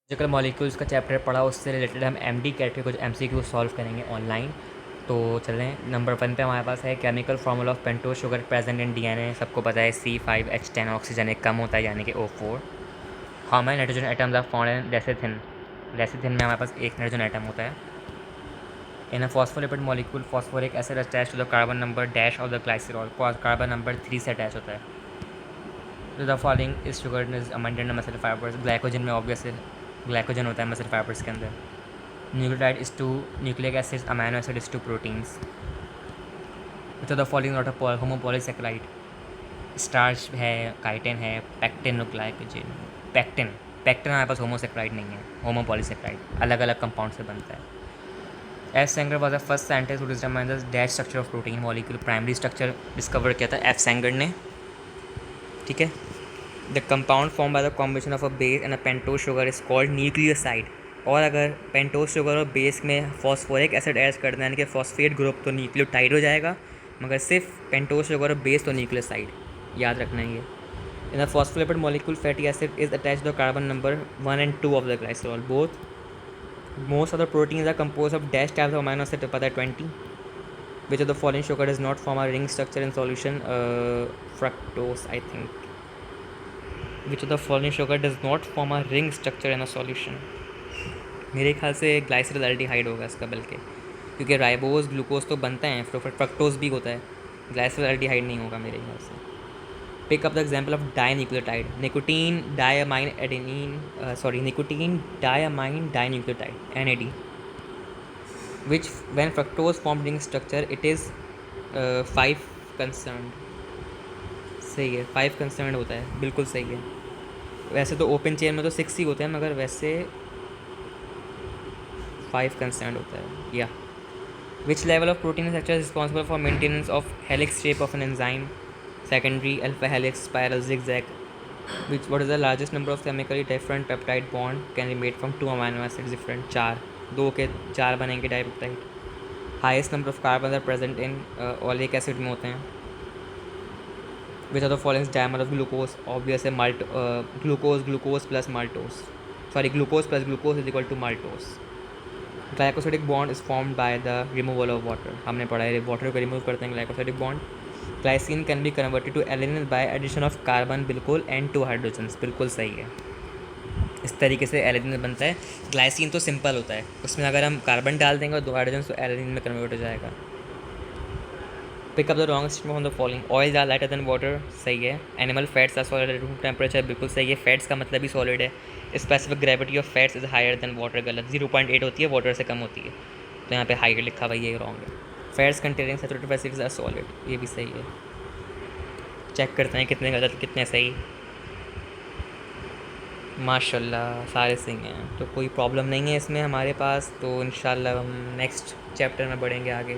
Physical molecules का chapter पढ़ा, उससे रिलेटेड हम एमडी कैट के कुछ एमसीक्यू सॉल्व करेंगे ऑनलाइन। तो चलें, नंबर 1 पे हमारे पास है chemical formula of pentose sugar present in DNA. सबको पता है C5H10 ऑक्सीजन एक कम होता है यानी कि O4। How many nitrogen atoms are found in lecithin. Lecithin में हमारे पास एक नाइट्रोजन एटम होता है। In a phospholipid molecule phosphoric acid attach to the carbon number dash of the glycerol, carbon number 3 से अटैच होता है। तो the following is sugar is amended muscle fibres. Glycogen में ऑब्वियस ग्लाइकोजन होता है muscle fibres के अंदर। Nucleotide is to nucleic acids, amino acid is to proteins. तो the following not a homopolysaccharide. Starch है, काइटिन है, पैक्टिन और glycogen. Pectin pectin हमारे पास होमोसेक्राइड नहीं है, होमोपॉलीसेक्राइड अलग अलग कंपाउंड से बनता है। F Sengar was the first scientist who determined the dash structure of protein molecule. Primary structure discover किया था एफ सेंगर ने। ठीक है। The compound form by the combination of a base and a pentose sugar is called nucleoside. और अगर pentose sugar और base में phosphoric acid add कर दें यानी कि फॉस्फेट ग्रुप, तो न्यूक्लियोटाइड हो जाएगा, मगर सिर्फ पेंटोज शुगर और बेस तो न्यूक्लियोसाइड। याद रखना है ये। In the phospholipid molecule fatty acid is attach the carbon number 1 and 2 of the glycerol. Both most of the proteins are compose of dash types of amino acid, पता है 20। Which of the following sugar does not form a ring structure in solution. Fructose I think. Which of the following sugar does not form a ring structure in a solution. मेरे ख्याल से ग्लाइसरल aldehyde होगा इसका, बल्कि क्योंकि ribose glucose तो बनते हैं, फ्रक्टोज भी होता है, ग्लाइसरल एल्डिहाइड नहीं होगा मेरे ख्याल से। Pick up the example of dinucleotide. Nicotine diamine adenine, nicotine diamine dinucleotide NAD, which when fructose form ring structure it is 5 concern. सही है, 5 कंसर्न होता है, बिल्कुल सही है। वैसे तो ओपन चेयर में तो 6 ही होते हैं, मगर वैसे 5 कंसर्न होता है। या which level of protein structure is responsible for maintenance of helix shape of an enzyme. Secondary alpha helix, spiral, zigzag. Which what is the largest number of chemically different peptide bond can be made from two amino acids different? 4। दो के 4 बनेंगे dipeptide. Highest number of carbon are present in oleic acid में होते हैं। Which are the following dimer of glucose. Obvious है malt, glucose plus maltose, sorry glucose plus glucose is equal to maltose. Glycosidic bond is formed by the removal of water. हमने पढ़ा है water को remove करते हैं glycosidic bond. Glycine can be converted to alanine by addition of carbon, बिल्कुल, and 2 hydrogens, बिल्कुल सही है। इस तरीके से एलिनिन बनता है। ग्लाइसिन तो सिंपल होता है, उसमें अगर हम कार्बन डाल देंगे और 2 हाइड्रोजन तो एलिनिन में कन्वर्ट हो जाएगा। Pick up the wrong statement from the following. Oils are lighter than water, सही है। Animal fats are solid at room temperature, बिल्कुल सही है। फैट्स का मतलब ही सॉलिड है। Specific gravity of fats is higher than water, गलत। 0.8 होती है, वाटर से कम होती है, तो यहाँ पे हाइयर लिखा हुआ, ये रॉन्ग है। Fats containing saturated fatty acids are solid, ये भी सही है। चेक करते हैं कितने गलत कितने सही। माशाल्लाह सारे सही हैं, तो कोई प्रॉब्लम नहीं है इसमें हमारे पास। तो इंशाल्लाह हम नेक्स्ट चैप्टर में बढ़ेंगे आगे।